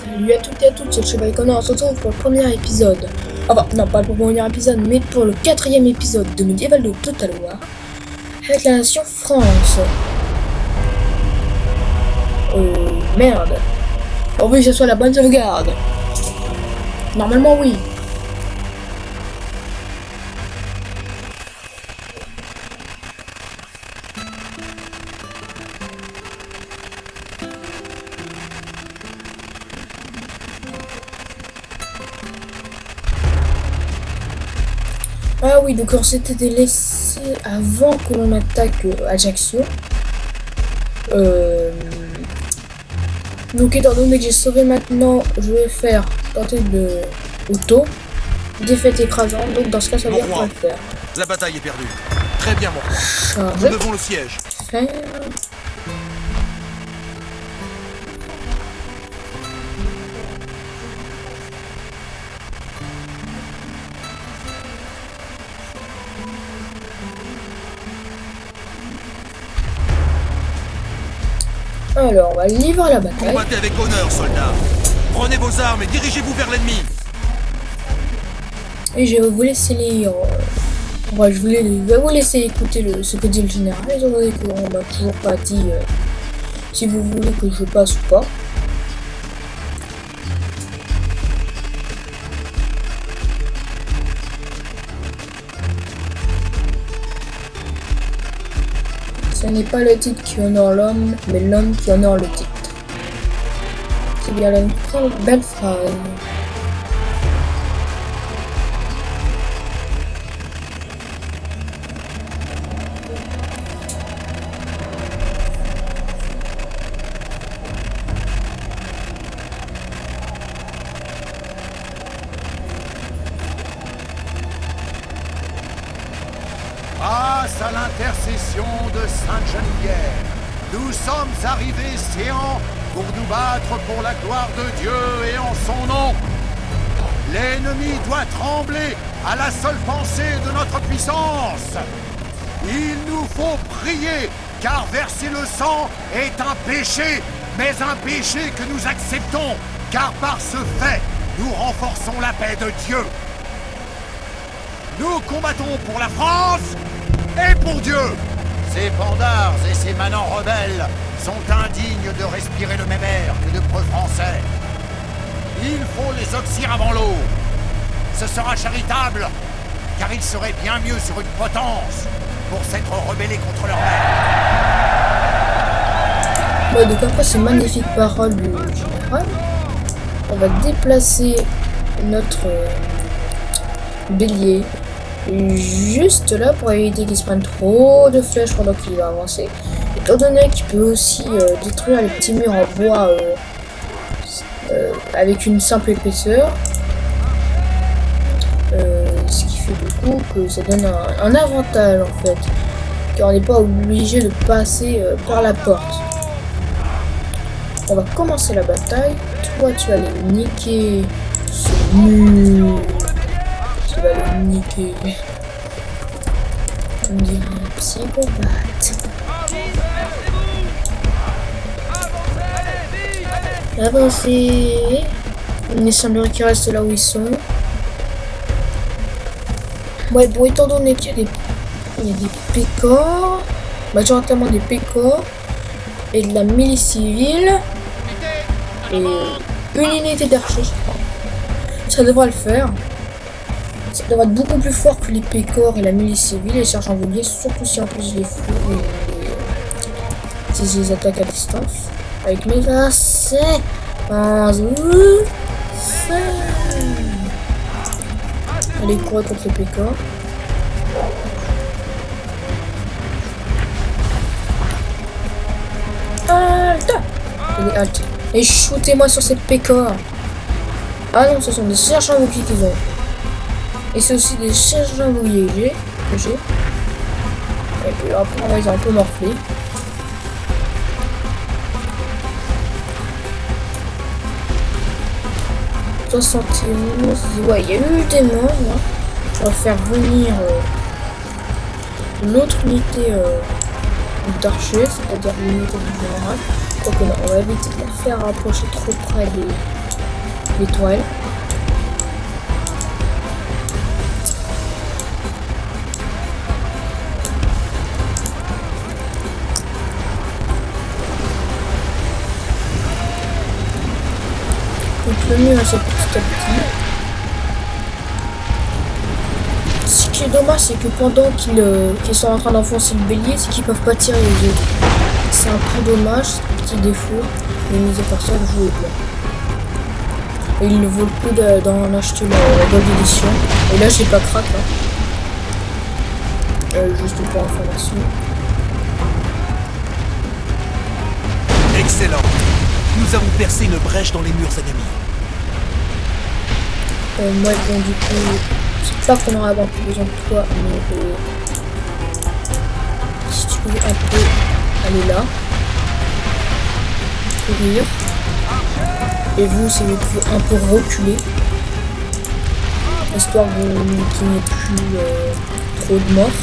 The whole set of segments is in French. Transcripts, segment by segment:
Salut à toutes et à tous, c'est le Chevalier Connor, on se retrouve pour le premier épisode. Enfin, non, pas pour le premier épisode, mais pour le 4e épisode de Medieval de Total War. Avec la nation France. Merde. Oh oui, ce soit la bonne sauvegarde. Normalement, oui. Ah oui, donc on s'était délaissé avant que l'on attaque Ajaccio. Donc étant donné que j'ai sauvé maintenant, je vais faire tenter de auto. Défaite écrasante, donc dans ce cas ça veut dire qu'on va le faire. La bataille est perdue. Très bien mon roi. Charge. Nous devons le siège. Faire. Alors, on va livrer la bataille. Combattez avec honneur, soldats. Prenez vos armes et dirigez-vous vers l'ennemi. Et je vais vous laisser lire. Ouais, je vais vous laisser écouter ce que dit le général. Étant donné qu'on m'a toujours pas dit si vous voulez que je passe ou pas. Ce n'est pas le titre qui honore l'homme, mais l'homme qui honore le titre. C'est bien là une belle phrase. Grâce à l'intercession de Sainte-Geneviève, nous sommes arrivés séants pour nous battre pour la gloire de Dieu et en son nom. L'ennemi doit trembler à la seule pensée de notre puissance. Il nous faut prier, car verser le sang est un péché, mais un péché que nous acceptons, car par ce fait, nous renforçons la paix de Dieu. Nous combattons pour la France et pour Dieu. Ces pandards et ces manants rebelles sont indignes de respirer le même air que de preux français. Il faut les oxyre avant l'eau. Ce sera charitable, car ils seraient bien mieux sur une potence pour s'être rebellés contre leur maître. Bon, donc après ces magnifiques paroles du général, on va déplacer notre bélier juste là pour éviter qu'il se prenne trop de flèches pendant qu'il va avancer. Étant donné qu'il peut aussi détruire les petits murs en bois avec une simple épaisseur. Ce qui fait du coup que ça donne un avantage en fait. Car on n'est pas obligé de passer par la porte. On va commencer la bataille. Toi tu vas aller niquer ce mur. Tu vas le niquer. On dirait un psychopathe. Avancez. Il semblerait qu'ils restent là où ils sont. Ouais, bon, étant donné qu'il y a des pécores, majoritairement des pécores, et de la milice civile, et une unité d'archers, ça devrait le faire. Ça devrait être beaucoup plus fort que les pécores et la milice civile et les sergents voliers, surtout si en plus les fous et les attaques à distance. Avec mes lacets, allez courir contre les pécores. Halte! Allez, halte. Et shootez-moi sur ces pécores. Ah non, ce sont des sergents voliers qu'ils ont. Et c'est aussi des sergents voliers que j'ai. Et puis après, on va un peu morfler. Ouais, il y a eu des morts là. On va faire venir l'autre unité d'archers, c'est-à-dire l'unité du général. Donc on va éviter de la faire rapprocher trop près les tourelles. Donc le mur c'est petit à petit. Ce qui est dommage c'est que pendant qu'ils sont en train d'enfoncer le bélier, c'est qu'ils peuvent pas tirer les autres. C'est un peu dommage, c'est un petit défaut, mais mis à part ça, le jeu est bien. Et il ne vaut le coup d'en acheter la Gold Edition. Et là j'ai pas crack hein. Juste pour information. Excellent. Nous avons percé une brèche dans les murs ennemis. Moi bon du coup, c'est clair qu'on aura plus besoin de toi, mais si tu veux un peu aller là, courir, et vous si vous pouvez un peu reculer, histoire qu'il n'y ait plus trop de morts.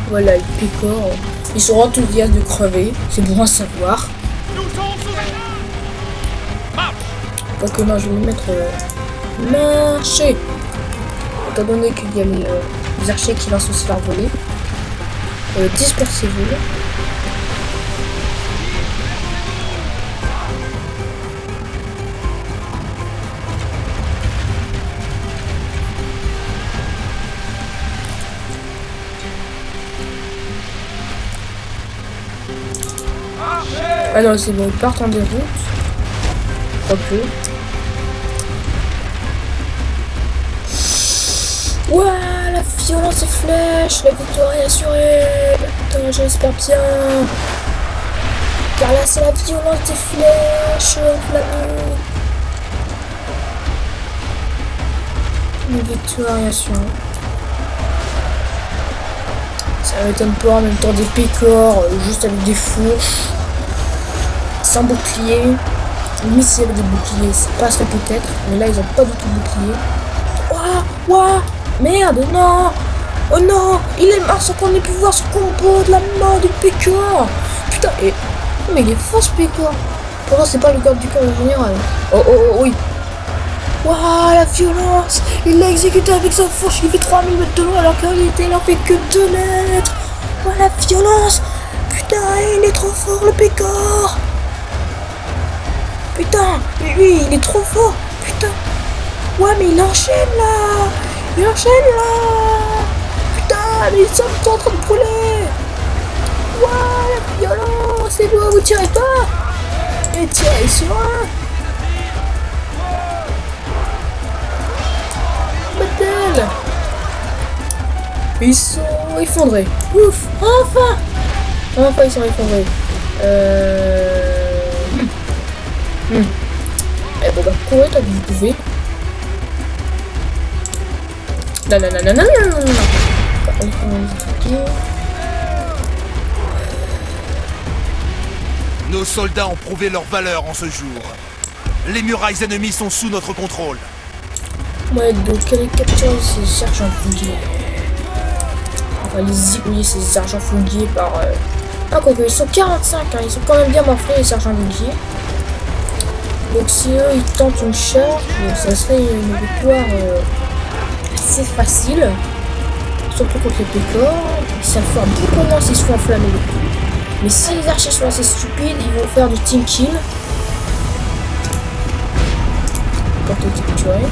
Voilà, les pécores, ils sont enthousiastes de crever, c'est bon à savoir. Donc non, je vais me mettre marcher. Étant donné qu'il y a les archers qui vont se faire voler. Dispersez-vous. Ah non, c'est bon, ils partent en déroute. Pas peu. Ouah, la violence et flèche, la victoire est assurée. Putain, j'espère bien. Car là, c'est la violence des flèches, enflammées. La victoire est assurée. Ça m'étonne pas, en même temps des pécores, juste avec des fourches. Sans bouclier. Limite, s'il y avait des boucliers, ça passerait peut-être. Mais là, ils ont pas du tout de bouclier. Ouah, ouah. Merde, non! Oh non! Il est mort sans qu'on ait pu voir ce combo de la mort du pécor! Putain, et... mais il est fort ce pécor! Pourtant, c'est pas le garde du corps général. Oh, oh, oh, oui! Waouh, la violence! Il l'a exécuté avec sa fourche, il fait 3000 mètres de loin alors qu'en réalité, il en fait que 2 mètres! Waouh, la violence! Putain, il est trop fort le pécor! Putain, mais lui, il est trop fort! Putain! Ouais, mais il enchaîne là! Il enchaîne là! Putain, mais ils sont en train de brûler! Waouh, la violence! C'est bon, vous tirez pas! Et tirez sur un! Battle! Ils sont effondrés! Ouf! Enfin! Enfin, ils sont effondrés! Eh bon, bah, courez tant que vous pouvez. Non, non, non, non, non, non, non, non. Nos soldats ont prouvé leur valeur en ce jour. Les murailles ennemies sont sous notre contrôle. Ouais, donc aller capturer ces sergents fouguiers. Enfin, les zigouiller ces sergents fouguiers par... Ah, quoi que, ils sont 45, hein, ils sont quand même bien morflés, les sergents fouguiers. Donc si eux, ils tentent une charge, ça serait une victoire... assez facile, surtout contre les pécores. Ils savent faire beaucoup moins s'ils se font enflammer le coup. Mais si les archers sont assez stupides, ils vont faire du team kill pour te capturer.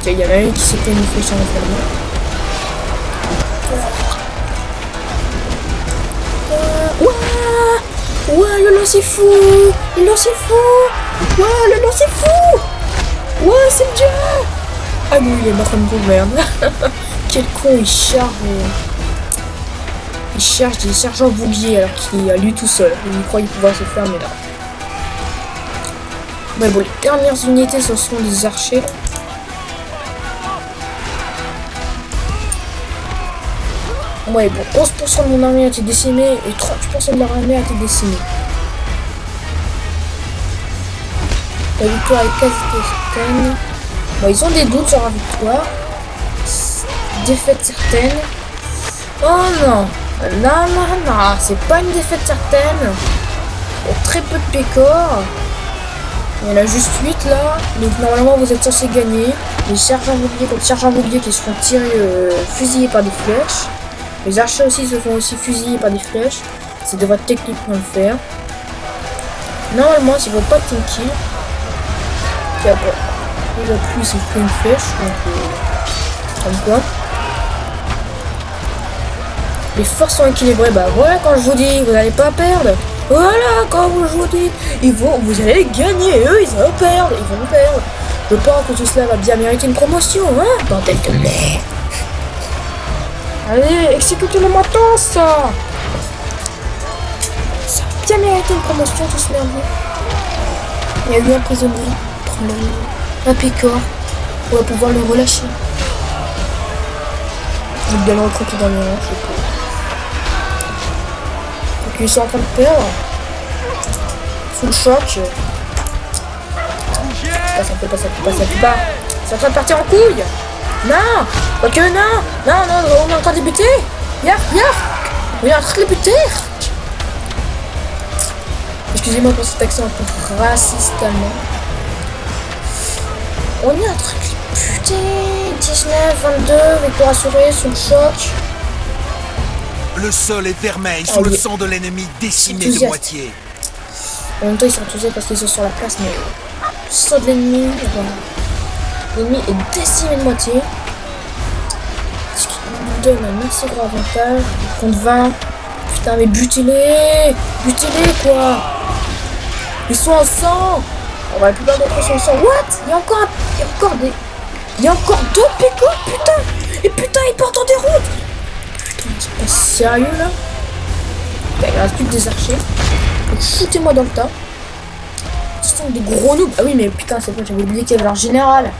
Tiens, il y en a un qui s'est fait une flèche en enflammé. Ouais, le lancer fou! Le lancer fou! Ouais, le lancer fou! Ouais, c'est le dieu! Ah non, il est mort comme gouverne. Quel con, il charge des sergents bouliers alors qu'il est à lui tout seul. Il croyait pouvoir se faire, mais là. Mais bon, les dernières unités, ce sont des archers. Ouais, bon, 11% de mon armée a été décimée et 30% de leur armée a été décimée. La victoire est quasi certaine. Bon, ils ont des doutes sur la victoire. Défaite certaine. Oh non! Non, c'est pas une défaite certaine. Il y a très peu de pécores. Il y en a juste 8 là. Donc normalement vous êtes censé gagner. Les sergents boucliers qui se font tirer, fusillés par des flèches. Les archers aussi se font aussi fusiller par des flèches. Ça devrait techniquement le faire. Normalement si vous pas de team kill. Puis après, il a plus, il s'est pris une flèche. Donc comme quoi. Les forces sont équilibrées. Bah voilà, quand je vous dis, vous n'allez pas perdre. Voilà, quand je vous dis, vous allez gagner. Eux, ils vont perdre. Je pense que tout cela va bien mériter une promotion, hein, bordel de merde. Allez, exécutez-le-moi tant, ça. Ça va bien mériter une promotion, tout ce merdier. Il y a eu un prisonnier. Un pécor. On va pouvoir le relâcher. Je vais bien le recruter dans les rangs, je sais pas. Ils sont en train de perdre. Full choc. Pas. C'est en train de partir en couille. Non. Ok, non, on est en train de débuter. On est en train de débuter. Excusez-moi pour cet accent un peu raciste allemand. On est en train de débuter. 19, 22, victoire assurée, sous le choc. Le sol est vermeil sous le sang de l'ennemi décimé de moitié. En même temps, ils sont enthousiastes parce qu'ils sont sur la place, mais le sang de l'ennemi, voilà. L'ennemi est décimé de moitié. Ce qui nous donne un assez gros avantage. Contre 20. Putain, mais butez-les quoi. Ils sont en sang. On va la plupart d'entre eux sont en sang. What? Il y a encore deux pécos, putain. Et putain, ils partent en déroute. C'est pas sérieux là. Il reste plus que des archers. Donc shootez-moi dans le tas. Ce sont des gros noobs. Ah oui mais putain c'est bon, j'avais oublié qu'il y avait leur général.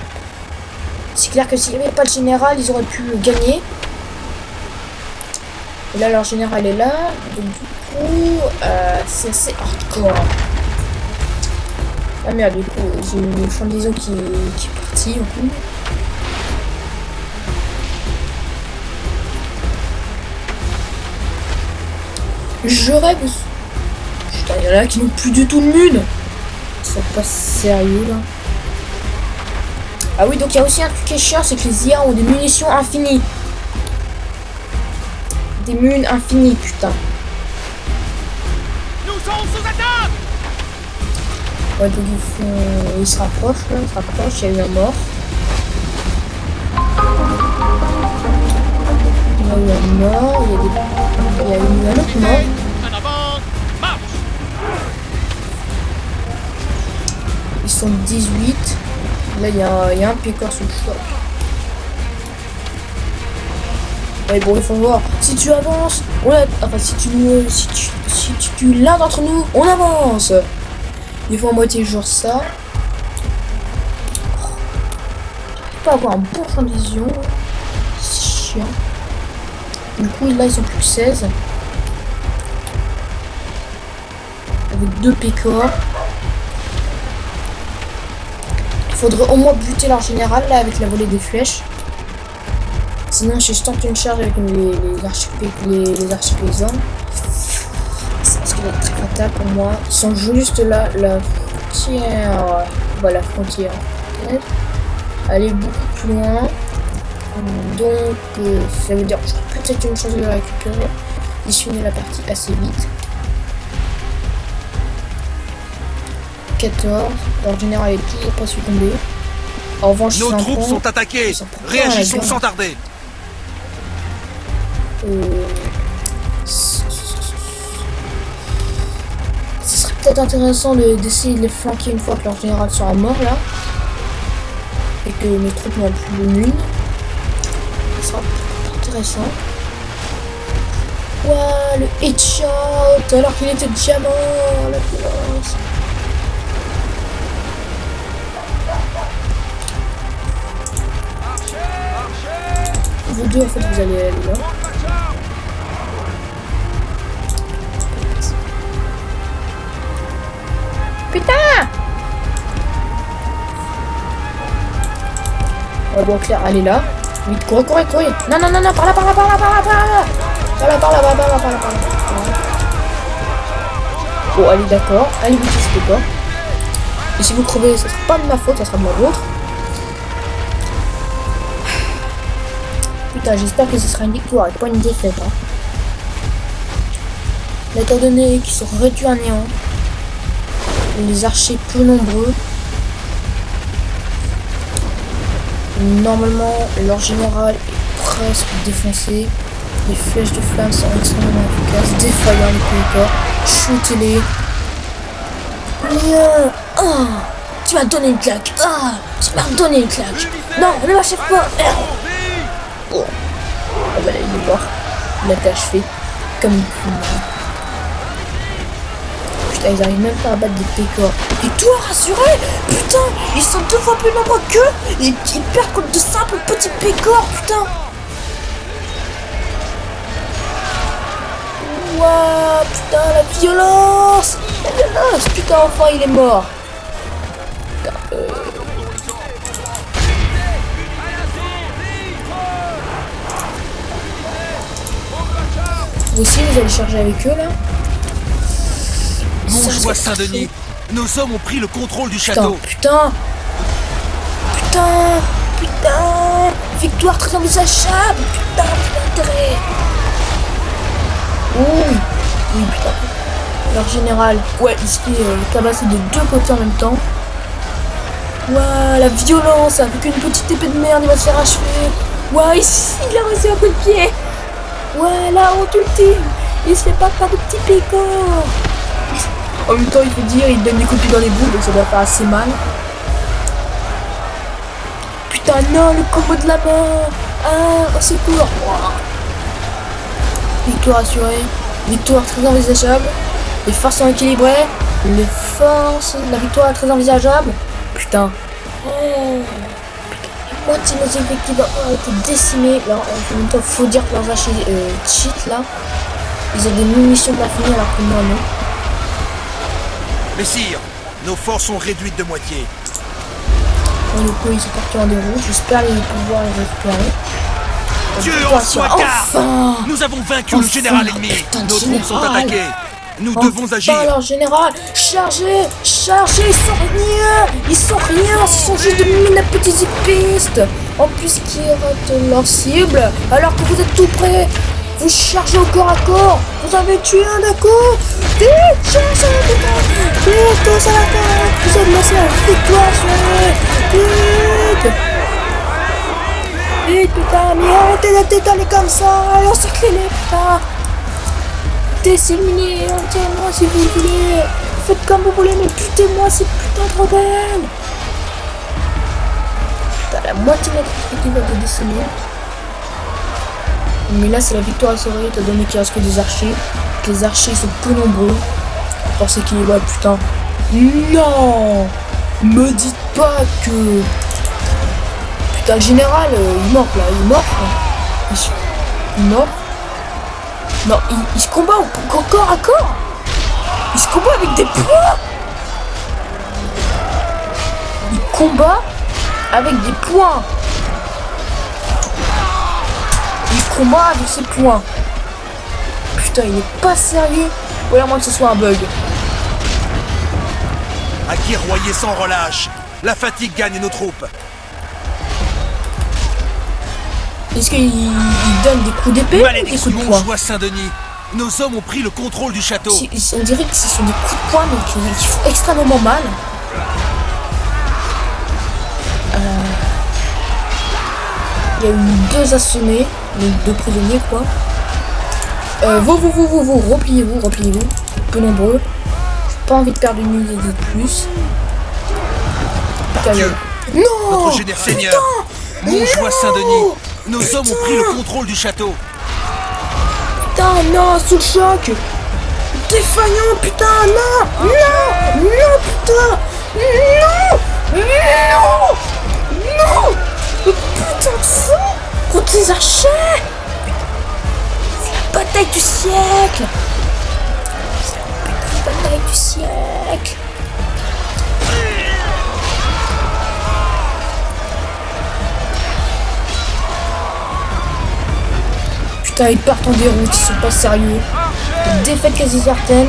C'est clair que s'il n'y avait pas le général, ils auraient pu gagner. Et là leur général est là. Donc du coup c'est assez hardcore. Ah merde, du coup j'ai une frondaison qui est partie au coup. Je rêve. Putain, il y en a qui n'ont plus du tout de mune. C'est pas sérieux là. Ah oui, donc il y a aussi un truc qui est chiant, c'est que les IA ont des munitions infinies. Des munes infinies, putain. Nous sommes sous attaque. Ouais, donc ils se rapprochent là, il y a eu un mort. Il y a eu un mort, il y a eu un autre mort. Ils sont 18. Là, il y a un pécor sous le choc. Ouais, bon, il faut voir. Si tu avances, si tu tues l'un d'entre nous, on avance. Il faut à moitié genre ça. Il faut avoir un bon champ de vision. C'est chiant. Du coup, là, ils sont plus que 16. Avec 2 pécors. Il faudrait au moins buter leur général, là, avec la volée des flèches. Sinon, je tente une charge avec les archers paysans. Ça risque d'être très fatal pour moi. Ils sont juste là, la frontière. Voilà, la frontière. Aller beaucoup plus loin. Donc, ça veut dire que j'aurai peut-être une chance de la récupérer. Ils finissent la partie assez vite. 14. Leur général est toujours pas succombé. En revanche, nos troupes sont attaquées. Réagissons sans tarder. Ce serait peut-être intéressant d'essayer de les flanquer une fois que leur général sera mort là. Et que mes troupes n'ont plus de mine. Ça sera intéressant. Ouah, le headshot alors qu'il était diamant, la violence. Vous deux en fait vous allez aller là. Putain! Ouais bon clair, allez là. Vite, courez. Non, par là. Par là, par là, par là, par là, par là, par là. Bon, allez, d'accord. Allez, vous n'hésitez pas. Et si vous crevez, ça sera pas de ma faute, ça sera de la vôtre. Putain, j'espère que ce sera une victoire et pas une défaite. Hein. Étant donné qu'ils sont réduits à néant, les archers peu nombreux, normalement leur général est presque défoncé. Les flèches de flamme sont extrêmement efficaces, défaillant les corps. Shootez-les. Ah, tu m'as donné une claque. Ah, tu m'as donné une claque. Non, ne m'achève pas. Oh. Ah bah là, il est mort. Il a été achevé comme une poule. Putain, ils arrivent même pas à battre des pécores. Victoire assurée. Putain, ils sont 2 fois plus nombreux qu'eux. Et ils perdent contre de simples petits pécores. Putain. Ouah, putain, la violence. La violence. Putain, enfin, il est mort. Putain, Vous aussi, vous allez charger avec eux, là? Montjoie Saint-Denis, nos hommes ont pris le contrôle du château. Putain. Victoire très envisageable. Putain, l'intérêt. Oui, putain. Leur général, ouais, il se fait tabasser de 2 côtés en même temps. Ouah, la violence, avec une petite épée de merde, il va se faire achever. Ouah, ici, il a reçu un coup de pied. Ouais, la honte ultime. Il se fait pas par de petits pécores. En même temps, il faut dire, il donne des coups de pied dans les boules, donc ça doit faire assez mal. Putain, non, le combo de la mort. Ah, au secours. Wow. Victoire assurée. Victoire très envisageable. Les forces sont équilibrées. La victoire est très envisageable. Putain. Oh. La moitié de nos effectifs ont été décimés. Alors, en même temps, faut dire que leurs archers cheat là. Ils ont des munitions de l'infini alors que moi non. Messire, nos forces sont réduites de moitié. Bon, le coup, ils sont partis en déroute. J'espère les pouvoir les récupérer. Dieu en soit car enfin. Nous avons vaincu le général ennemi. Nos troupes sont attaquées. Nous devons agir. Alors, général, chargez, ils sont rien, ce sont juste de mille petits épistes. En plus, qui ratent leur cible, alors que vous êtes tout prêts. Vous chargez au corps à corps. Vous avez tué un d'un coup. Vite, chargez, vite, tous à la tête. Vous avez laissé la victoire, vite. Vite, putain, mais arrêtez d'étaler comme ça. Encerclez-les, putain. Décimez entièrement si vous voulez. Faites comme vous voulez, mais butez-moi ces putains de rebelles. Putain, la moitié de notre équipe va être décimée. Mais là, c'est la victoire assurée, étant donné qu'il reste que des archers. Que les archers sont peu nombreux. Pour ce qui est, ouais, putain. Non. Me dites pas que... Putain, le général, il est mort, là. Il est mort, là. Il est mort. Non, il se combat au corps à corps. Il se combat avec des poings. Il combat avec des poings. Il combat avec ses poings. Putain, il est pas sérieux. Ou alors moins que ce soit un bug. À guerroyer sans relâche. La fatigue gagne nos troupes. Est-ce qu'il donne des coups d'épée ou des coups de poing? Montjoie Saint-Denis, nos hommes ont pris le contrôle du château. On dirait que ce sont des coups de poing, mais qui font extrêmement mal. Il y a eu 2 assommés, donc 2 prisonniers quoi. Vous, repliez-vous. Peu nombreux. J'ai pas envie de perdre une unité de plus. Dieu. Non. Notre général seigneur, Montjoie Saint-Denis, nos hommes ont pris le contrôle du château. Putain, non, sous le choc. Défaillant, putain, non, putain, non, putain de fou contre les archers. C'est la bataille du siècle. C'est la bataille du siècle. Putain, ils partent en déroute, ils sont pas sérieux. Défaite quasi certaine,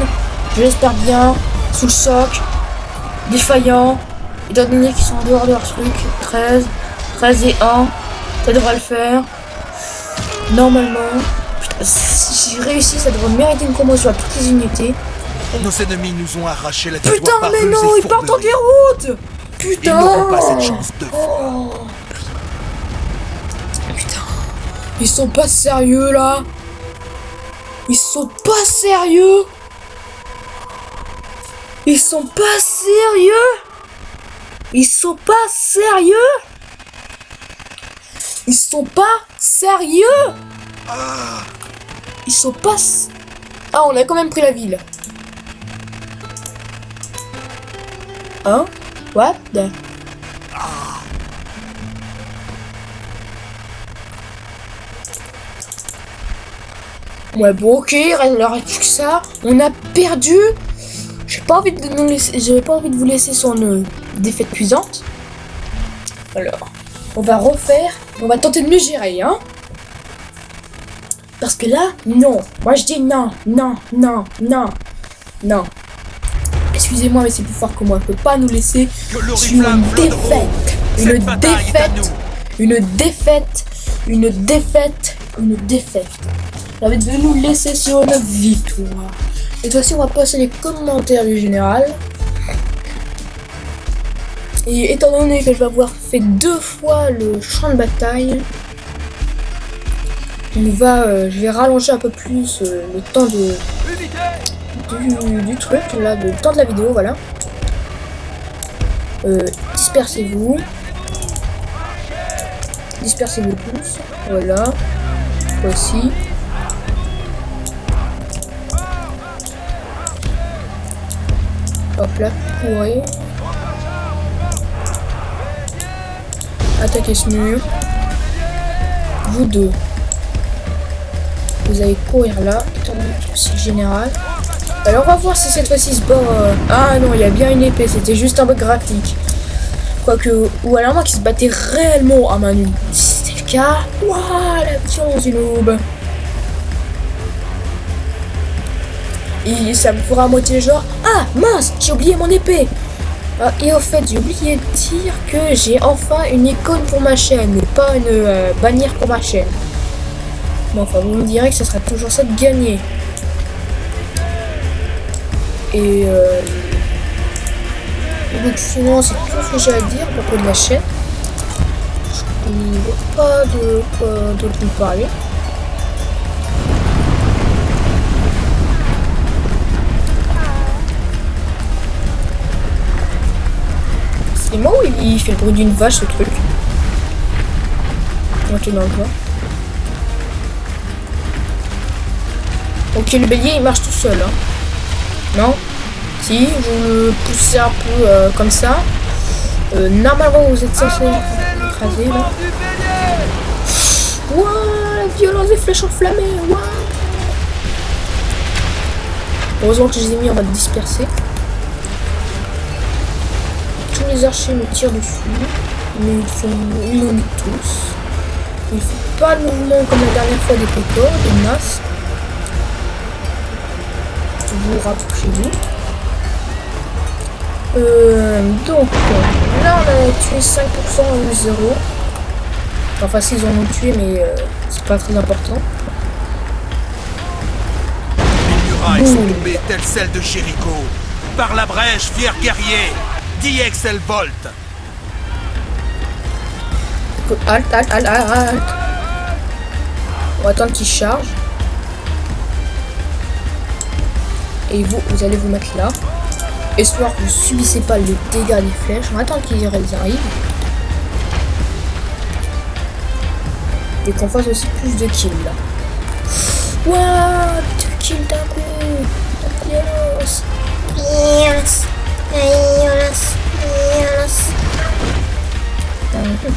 je l'espère bien. Sous le choc, défaillant. Étant donné qu'ils sont en dehors de leur truc. 13 et 1, ça devrait le faire. Normalement. Putain, si j'ai réussi, ça devrait mériter une promotion à toutes les unités. Nos ennemis nous ont arraché la victoire. Putain, mais non, ils partent en déroute. Putain. Ils n'auront pas cette chance de fois. Oh. Putain. Ils sont pas sérieux là. Ils sont pas sérieux. Ils sont pas sérieux. Ils sont pas sérieux. Ils sont pas sérieux. Ils sont pas... Ah, on a quand même pris la ville. Hein? What the... Ouais, bon, ok, il reste plus que ça. On a perdu. J'ai pas envie de nous laisser, j'avais pas envie de vous laisser sur une défaite cuisante. Alors, on va refaire. On va tenter de mieux gérer, hein. Parce que là, non. Moi, je dis non, non, non, non, non. Excusez-moi, mais c'est plus fort que moi. On peut pas nous laisser sur une défaite. Une défaite. Une défaite. Une défaite. Une défaite. J'ai envie de nous laisser sur une victoire. Cette fois-ci, on va passer les commentaires du général. Et étant donné que je vais avoir fait 2 fois le champ de bataille, je vais rallonger un peu plus le temps du truc, là, le temps de la vidéo, voilà. Dispersez-vous. Dispersez-vous tous. Voilà. Voici. Hop là, courez. Attaquez ce mur. Vous deux. Vous allez courir là. Étant donné que c'est général. Alors on va voir si cette fois-ci se bat. Ah non, il y a bien une épée. C'était juste un bug graphique. Quoique. Ou alors moi qui se battait réellement à main nue. Si c'était le cas. Waouh, la violence du noob. Et ça me fera à moitié genre, ah mince, j'ai oublié mon épée. Ah, et au fait, j'ai oublié de dire que j'ai enfin une icône pour ma chaîne et pas une bannière pour ma chaîne. Bon, enfin, vous me direz que ce sera toujours ça de gagner. Et donc sinon, c'est tout ce que j'ai à dire à propos de la chaîne. Je ne vois pas de quoi d'autre vous parler. C'est moi où il fait le bruit d'une vache, ce truc. Maintenant quoi. Ok, le bélier il marche tout seul. Hein. Non? Si, vous le poussez un peu comme ça. Normalement vous êtes censé écraser là. Wouah, la violence des flèches enflammées. Wouah. Heureusement que je les ai mis en mode dispersé. Tous les archers me tirent dessus, mais ils nous niquent tous. Il ne faut pas de mouvement comme la dernière fois des pécores, des masses. Vous rapprochez-vous. Donc, là on a tué 5% ou 0. Enfin, si ils en ont tué, mais c'est pas très important. Les murailles sont tombées telles celles de Jéricho. Par la brèche, fier guerrier. DX elle volte. Halt. On va attendre qu'il charge. Et vous allez vous mettre là. Histoire que vous subissez pas les dégâts des flèches. On va attendre qu'ils arrivent. Et qu'on fasse aussi plus de kills là. Wouah, 2 kills d'un coup. La violence.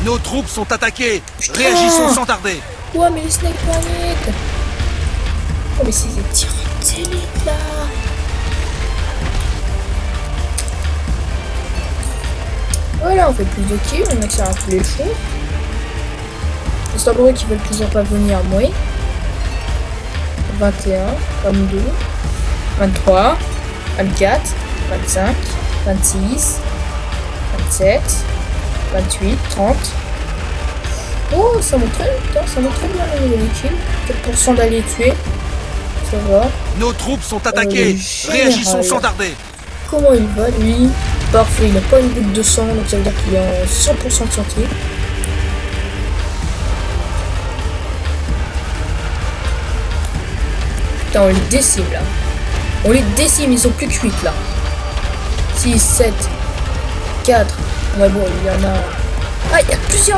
Nos troupes sont attaquées. Réagissons sans tarder. Ouais, mais les snipes planètes. Oh, mais c'est des tirs d'élite là. Voilà, on fait plus de kills, on accélère tous les choses. Les stableaux qui veulent toujours pas venir à moi. 21, 22, 23, 24, 25, 26, 27, 28, 30. Oh, ça monte très vite, ça monte très bien le niveau kill. 4% d'aller tuer. Ça va. Nos troupes sont attaquées. Réagissons sans tarder. Comment il va lui? Parfait, il n'a pas une goutte de sang, donc ça veut dire qu'il est en 100% de santé. Putain, on les décime là. On les décime, ils sont plus que 8 là. 6, 7, 4. Ouais, bon, il y en a. Ah, il y a plusieurs.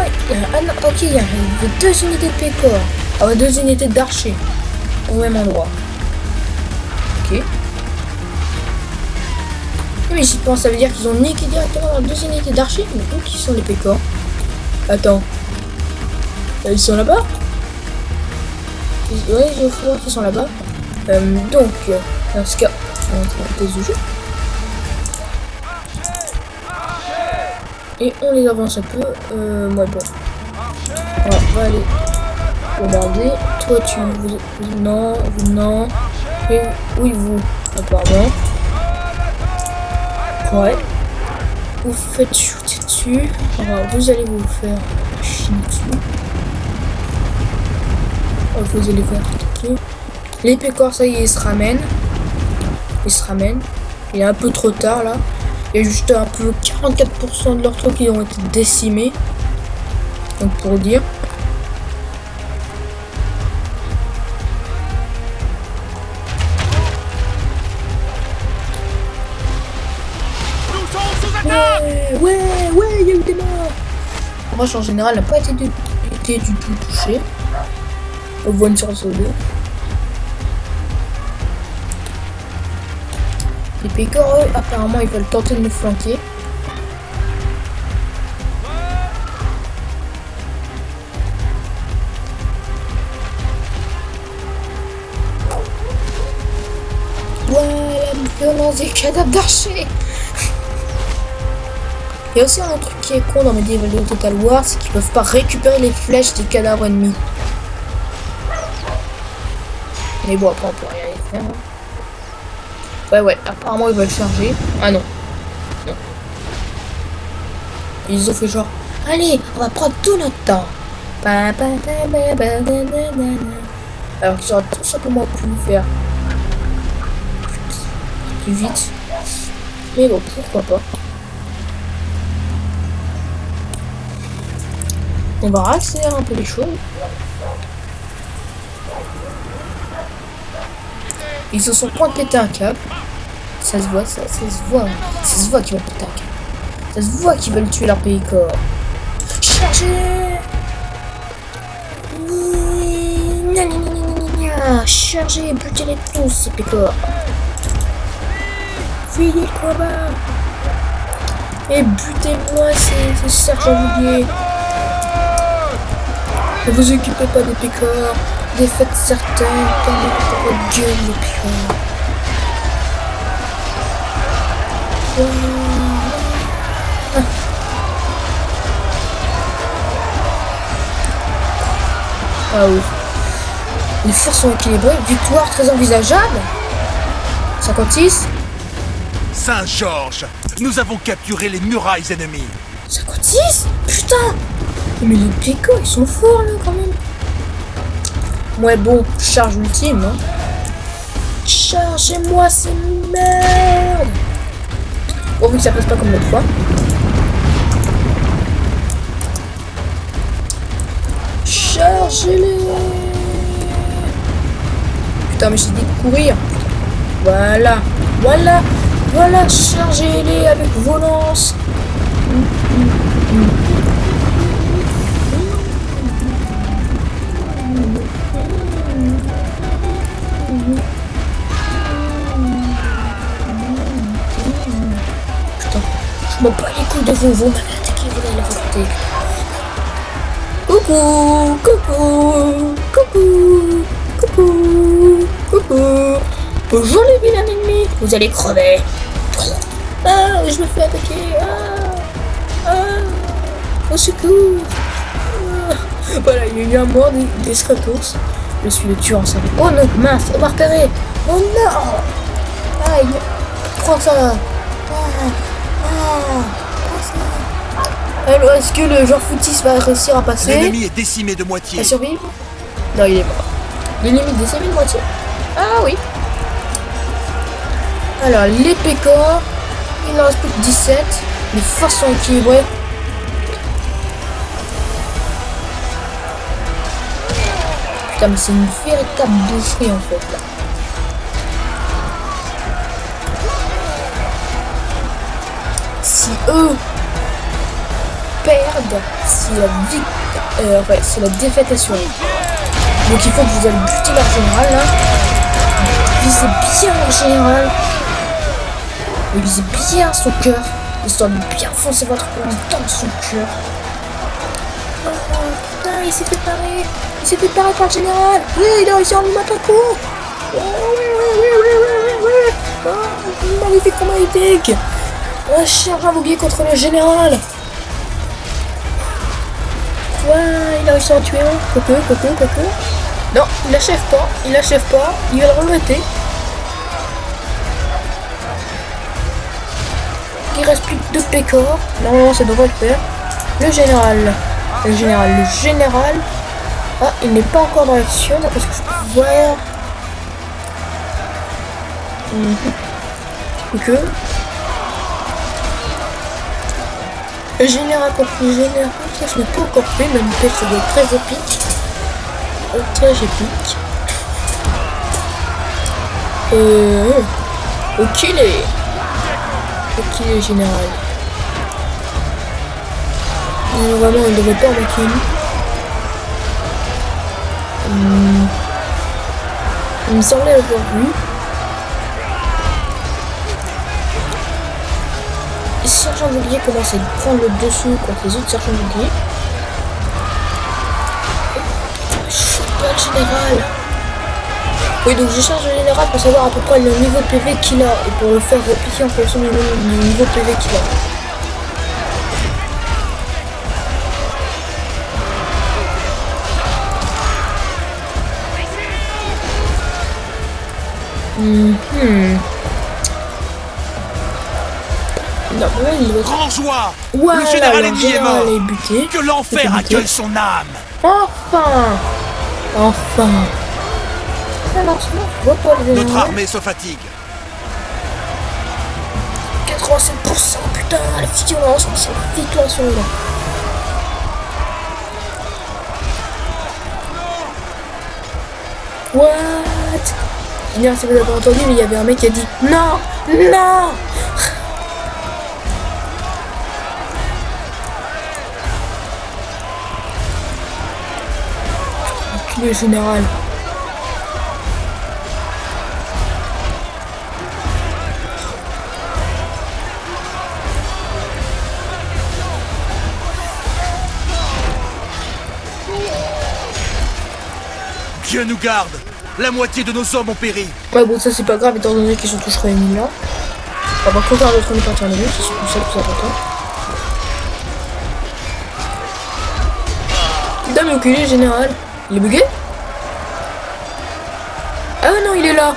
Ah non, ok, il y a 2 unités de pécor. Ah ouais, 2 unités d'archers. Au même endroit. Ok. Mais j'y pense, ça veut dire qu'ils ont niqué directement dans 2 unités d'archers. Mais où qui sont les pécors? Attends. Ils sont là-bas? Ouais, je crois qu'ils sont là-bas. Donc, dans ce cas, on va tester du jeu. Et on les avance un peu. Ouais, bon. On va aller regarder. Toi, tu. Non, vous, non. Et oui, vous, apparemment. Ouais. Vous faites shooter dessus. Alors, vous allez vous faire chiner dessus. Vous allez faire attaquer. Les pécores, ça y est, ils se ramènent. Ils se ramènent. Il est un peu trop tard là. Il y a juste un peu 44% de leurs troupes qui ont été décimés. Donc pour dire. Ouais, il y a eu des morts. En revanche, en général, n'a pas été du tout touché. On voit une source de deux. Les pécores, eux, apparemment, ils veulent tenter de nous flanquer. Voilà, la violence des cadavres d'archers. Il y a aussi un truc qui est con dans Medieval Total War, c'est qu'ils peuvent pas récupérer les flèches des cadavres ennemis. Mais bon, après on peut rien y faire. Ouais, apparemment ils veulent charger. Ah non. Non. Ils ont fait genre, allez, on va prendre tout notre temps. Alors qu'ils auraient tout simplement pu le faire plus vite. Mais bon, pourquoi pas. On va accélérer un peu les choses. Ils se sont point pété un câble. Ça se voit, ça se voit. Ça se voit qu'ils veulent péter un câble. Ça se voit qu'ils veulent tuer leur pécor. Chargez! Chargez, butez-les tous ces pécors. Fuyez le combat. Et butez-moi ces sergents oubliés. Ne vous occupez pas des pécors. Défaites certaines, permettez pour votre gueule les pions. Ah oui. Les forces sont équilibrées. Victoire très envisageable. 56. Saint-Georges, nous avons capturé les murailles ennemies. 56. Putain. Mais les pécos, ils sont forts là quand même. Ouais bon, charge ultime, hein. Chargez-moi ces merdes. Bon, vu que ça passe pas comme l'autre fois. Chargez-les. Putain, mais j'ai dit de courir. Voilà, chargez-les avec volance. Putain, je m'en bats les couilles de vous m'avez attaqué, vous allez la volonté. Coucou. Bonjour les vilains ennemis, vous allez crever. Ah, je me fais attaquer. Au secours. Voilà, il y a eu un mort des Stratos. Je suis le tueur en série. Oh non, mince, on m'a repéré. Oh non. Aïe. Prends ça. Alors, est-ce que le joueur Footis va réussir à passer? L'ennemi est décimé de moitié. À survivre? Non, il est mort. L'ennemi décimé de moitié. Ah oui. Alors, les PK, il en reste plus que 17. Les forces sont équilibrées. Putain, mais c'est une véritable boucherie en fait là. Si eux perdent, si la défaite est sûre. Donc il faut que vous allez buter leur général là. Visez bien leur général. Et visez bien son cœur. Histoire de bien foncer votre coup dans son cœur. Oh putain, il s'est fait parer. Il s'est fait parer par le général. Oui, il a réussi à lui mettre un coup. Oui. Oh, magnifique. Un chien ravouillé contre le général. Ouais, il a réussi à en tuer un. Coco. Non, il l'achève pas. Il va le regretter. Il reste plus que 2 pécores. Non, ça devrait le faire. Le général. Ah, il n'est pas encore dans l'action. Est-ce que je peux voir? Que le général contre le général, ça je n'ai pas encore fait, mais ça doit être très épique. Très épique. Ok les général. Vraiment il ne devrait pas en mettre une. Il me semblait l'avoir vu. Les sergents d'oublier commencent à prendre le dessus contre les autres sergents d'oublier. Je pas le général. Oui, donc je charge le général pour savoir à peu près le niveau de PV qu'il a et pour le faire replier en fonction du niveau de PV qu'il a. Non, Grand joie. Voilà, le général ennemi est mort. Est buté. Que l'enfer accueille son âme. Enfin. Alors, sinon, je vois pas le général. Notre armée se fatigue. 87%, putain, la violence, c'est la victoire sur là. What? Génial, si vous avez entendu, mais il y avait un mec qui a dit non. Le général. Dieu nous garde. La moitié de nos hommes ont péri. Ouais, bon, ça c'est pas grave étant donné qu'ils sont tous réunis là. On va conquérir notre ennemi par terminer, c'est tout ça le plus important. Putain, mais enculé, général. Il est bugué? Ah non, il est là.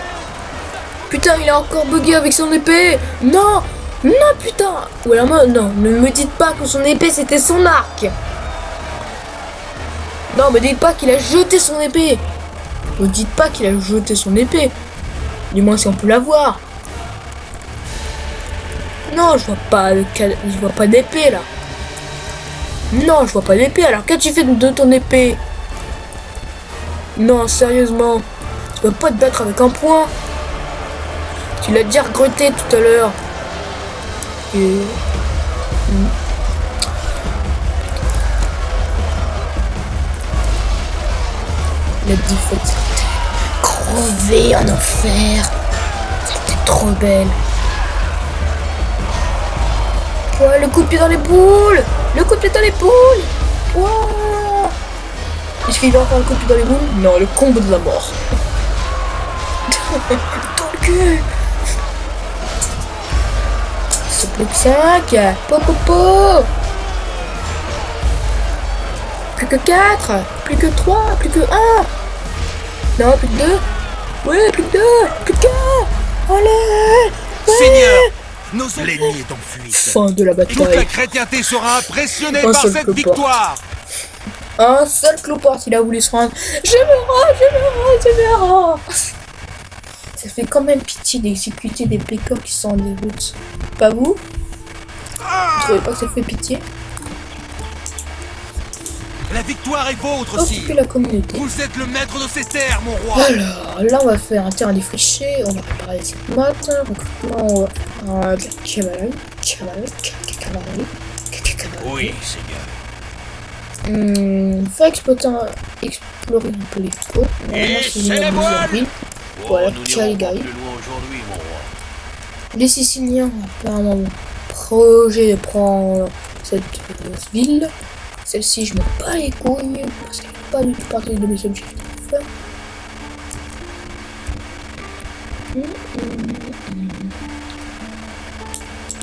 Putain, il a encore bugué avec son épée. Non, putain. Ou alors moi, non, ne me dites pas que son épée c'était son arc. Non, me dites pas qu'il a jeté son épée. Ne dites pas qu'il a jeté son épée. Du moins si on peut la voir. Non, je vois pas d'épée là. Non, je vois pas d'épée. Alors qu'as-tu fait de ton épée? Non, sérieusement. Tu peux pas te battre avec un poing. Tu l'as déjà regretté tout à l'heure. Et... La défaite, crevé en enfer. C'était trop belle. Ouais, le coup de pied dans les boules. Wow. Est-ce qu'il va faire le coup de pied dans les boules? Non, le combo de la mort. Dans le cul. C'est plus que 5. Popopo. Plus que 4. Plus que 3. Plus que 1. Non, plus de 2. Ouais, plus de 2. Plus de 4. Allez. Ouais. Seigneur, l'ennemi est en fuite. Fin de la Toute la bataille. chrétienté sera impressionnée Un par seul cette clopard. victoire. Un seul clopard, il a voulu se rendre. Je me rends. Ça fait quand même pitié d'exécuter des pécores qui sont en déroute. Pas vous? Vous trouvez pas que ça fait pitié? La victoire est vôtre, Occuper sire. la communauté. Vous êtes le maître de ces terres, mon roi. Alors, là, on va faire un terrain défriché. On va préparer les mottes. Recrutement, on va faire de la cavalerie. Cavalerie. Oui, seigneur. Faut explorer un peu les côtes. Et C'est c'est les voiles. Voilà, nous Caligari. n'irons pas plus loin aujourd'hui, mon roi. Les Siciliens ont apparemment un projet de prendre cette ville. Celle-ci, je m'en bats les couilles parce qu'elle n'est pas du tout partie de mes objectifs.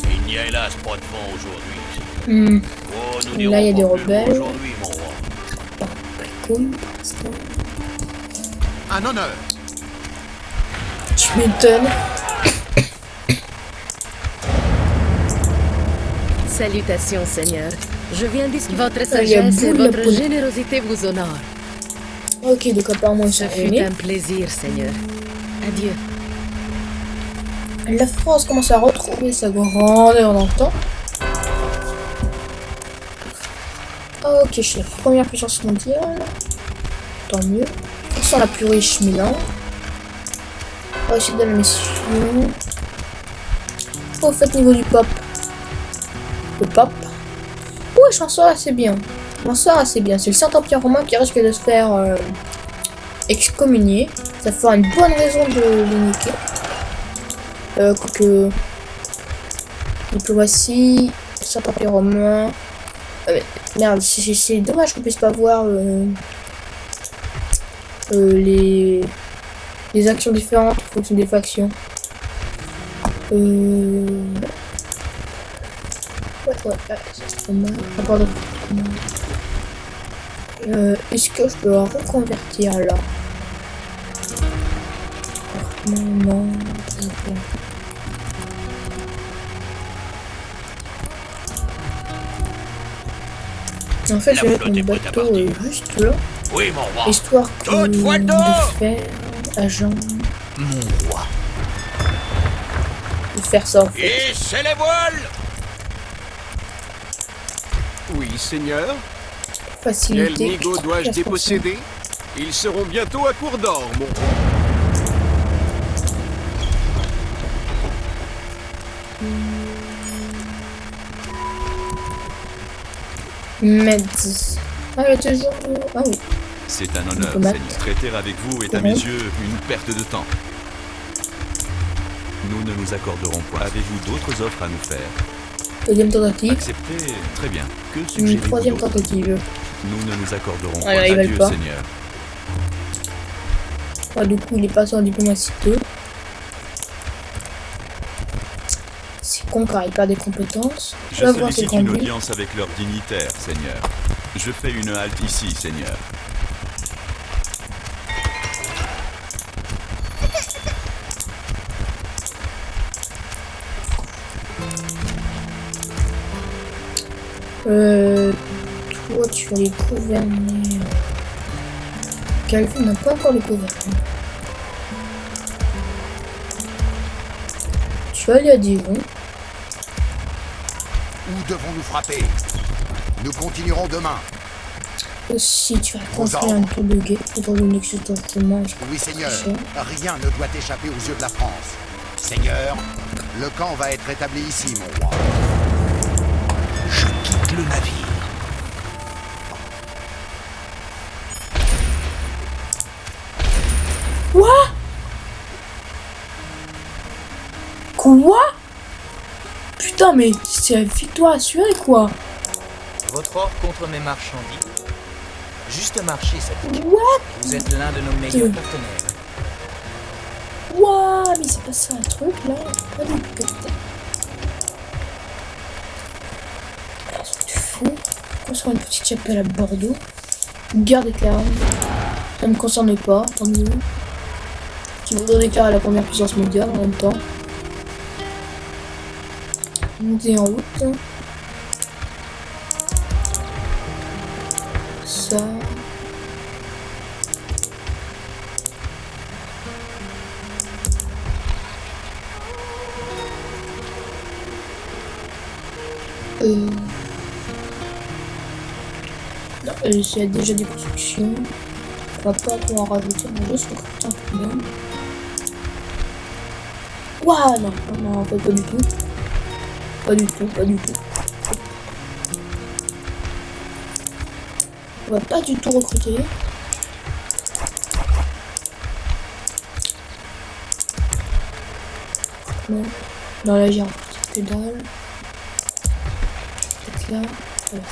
Il n'y a hélas pas de vent aujourd'hui. Oh, nous n'irons Là, il y a pas des plus loin rebelles. aujourd'hui, mon roi. Pas les couilles pour l'instant. Un honneur. Tu m'étonnes. Salutations, Seigneur. Je viens discuter. Votre il y a sagesse et boule de votre poule. générosité vous honorent. Ok, donc apparemment ils Ce sont fut aimés. un plaisir, Seigneur. Adieu. La France commence à retrouver sa grandeur dans le temps. Ok, je suis la première puissance mondiale. Tant mieux. On sent la plus riche Milan. On va essayer de la mission. Au fait, niveau du pape. Le pape. Ouais, je m'en sors assez bien. Je m'en sors assez bien. C'est le Saint-Empire romain qui risque de se faire excommunier. Ça fera une bonne raison de l'uniquer. Quoique. Diplomatie. Saint-Empire romain. Merde, c'est dommage qu'on puisse pas voir les actions différentes en fonction des factions. Ouais, c'est dommage. Pardon. Est-ce que je peux la reconvertir là? Non. En fait, je vais mettre mon bateau juste là, Oui, mon roi. histoire Toute voile d'or. de faire agent, Mon roi. de faire ça en fait. Et c'est les voiles. Oui, Seigneur. Quel Facilité. nigo dois-je déposséder? Ils seront bientôt à court d'or, mon roi. Meds. Ah, il y a toujours. Ah oui. C'est un honneur, Diplomate. Seigneur. Traiter avec vous est à mes yeux une perte de temps. Nous ne nous accorderons point. Avez-vous d'autres offres à nous faire? Deuxième tentative. Acceptez, très bien. Que Une suggérez-vous troisième d'autre? tentative. Nous ne nous accorderons Ah, point. ils veulent Adieu, pas. Seigneur. Ah, du coup, il est passé en diplomatie 2. C'est con car il perd des compétences. Je Va voir ses sollicite grandes une villes. audience avec leur dignitaire, Seigneur. Je fais une halte ici, Seigneur. Toi, tu vas les gouverner. Calvin n'a pas encore les gouverner. Tu vas aller à Dijon. Où devons-nous frapper? Nous continuerons demain. Aussi, tu vas construire un tour de guet autour de Nexus d'entraînement. Oui, Seigneur. Rien ne doit échapper aux yeux de la France. Seigneur, le camp va être établi ici, mon roi. Je quitte le navire. Quoi? Putain, mais c'est la victoire assurée, quoi. Votre ordre contre mes marchandises? Juste marché, ça dit. What? Vous êtes l'un de nos meilleurs partenaires. Ouah, mais c'est pas ça un truc, là. Pas du tout. Un truc de fou. Construire une petite chapelle à Bordeaux. Une guerre des Carottes. Ça ne me concerne pas, attendez-vous. Qui voudrait déclarer la première puissance mondiale en même temps. Monter en route. Ça. Non, il y a déjà des constructions. On va pas trop en rajouter, on va juste recruter un peu d'hommes. Ouah, non, non, en fait, pas du tout. Pas du tout, pas du tout. On va pas du tout recruter. Non, non là j'ai un petit pédale. Peut-être là. Voilà.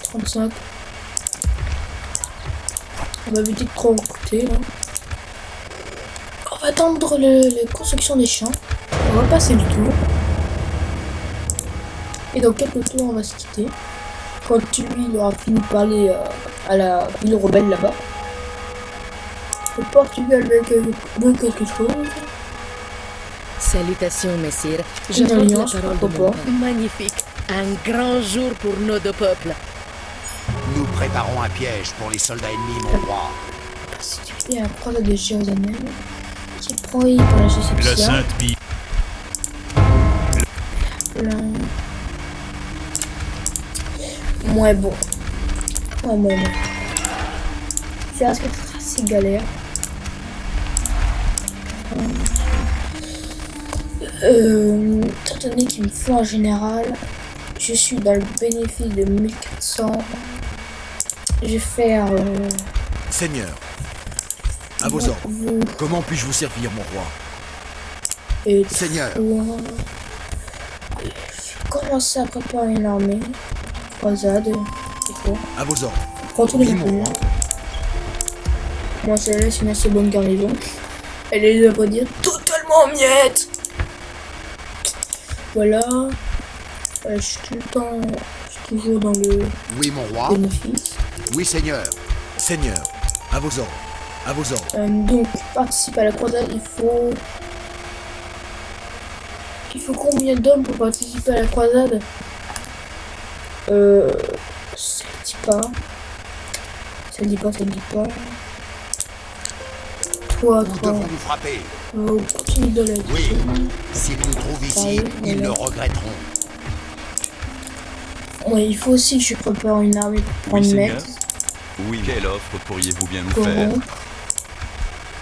35. On va éviter de trop recruter là. On va attendre la construction des champs. On va passer le tour. Et dans quelques tours on va se quitter. Quand lui il aura fini de parler à la ville rebelle là-bas. Le Portugal veut quelque chose. Salutations, messire. Je Une porte la alliance, parole de pourquoi mon père. Magnifique. Un grand jour pour nos deux peuples. Nous préparons un piège pour les soldats ennemis, mon roi. Il y a la croisade de Jérusalem qui est prohibée par la Jésus. La Sainte Bible. Ouais, bon. Ouais. C'est assez galère. Étant donné qu'il me faut un général, je suis dans le bénéfice de 1400. Je vais faire. Seigneur, à vos ordres. Comment puis-je vous servir, mon roi? Seigneur. Commencer à préparer une armée. Croisade. À vos ordres. Prends tous les Oui, mon Napoléons. roi. Moi, celle-là, c'est une assez bonne garnison. Elle est, à vrai dire, totalement en miettes. Voilà. Je suis tout le temps. Je suis toujours dans le Oui, mon roi. bénéfice. Oui, Seigneur. Seigneur, à vos ordres. À vos ordres. Donc, pour participer à la croisade, il faut. Il faut combien d'hommes pour participer à la croisade? Ça le dit pas. Ça le dit pas. Toi. Nous devons nous frapper. Continue de l'aide. Oui. S'ils nous trouvent ici, ils le regretteront. Ouais, il faut aussi que je prépare une armée pour Oui, prendre Seigneur. Metz. Oui, quelle offre pourriez-vous bien nous Comment faire?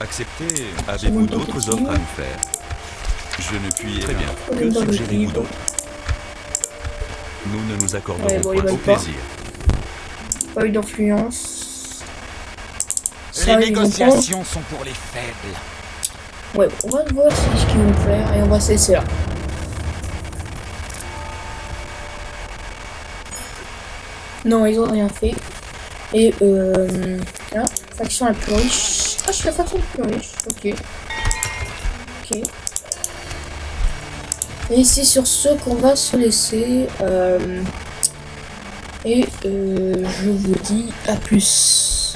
Acceptez, avez-vous Seconde d'autres tentative. offres à nous faire? Je ne puis... Très bien. On est Que dans le suggérez-vous livre. d'autre? Nous ne nous accorderons Ouais, bon, ils point au veulent pas. plaisir. Pas eu d'influence. Les Ça, ils vont négociations sont pour les faibles. pas. Ouais, on va voir ce qu'ils vont faire et on va cesser là. Non, ils ont rien fait. Et là, faction la plus riche. Ah, je suis la faction la plus riche. Ok. Et c'est sur ce qu'on va se laisser. Et je vous dis à plus.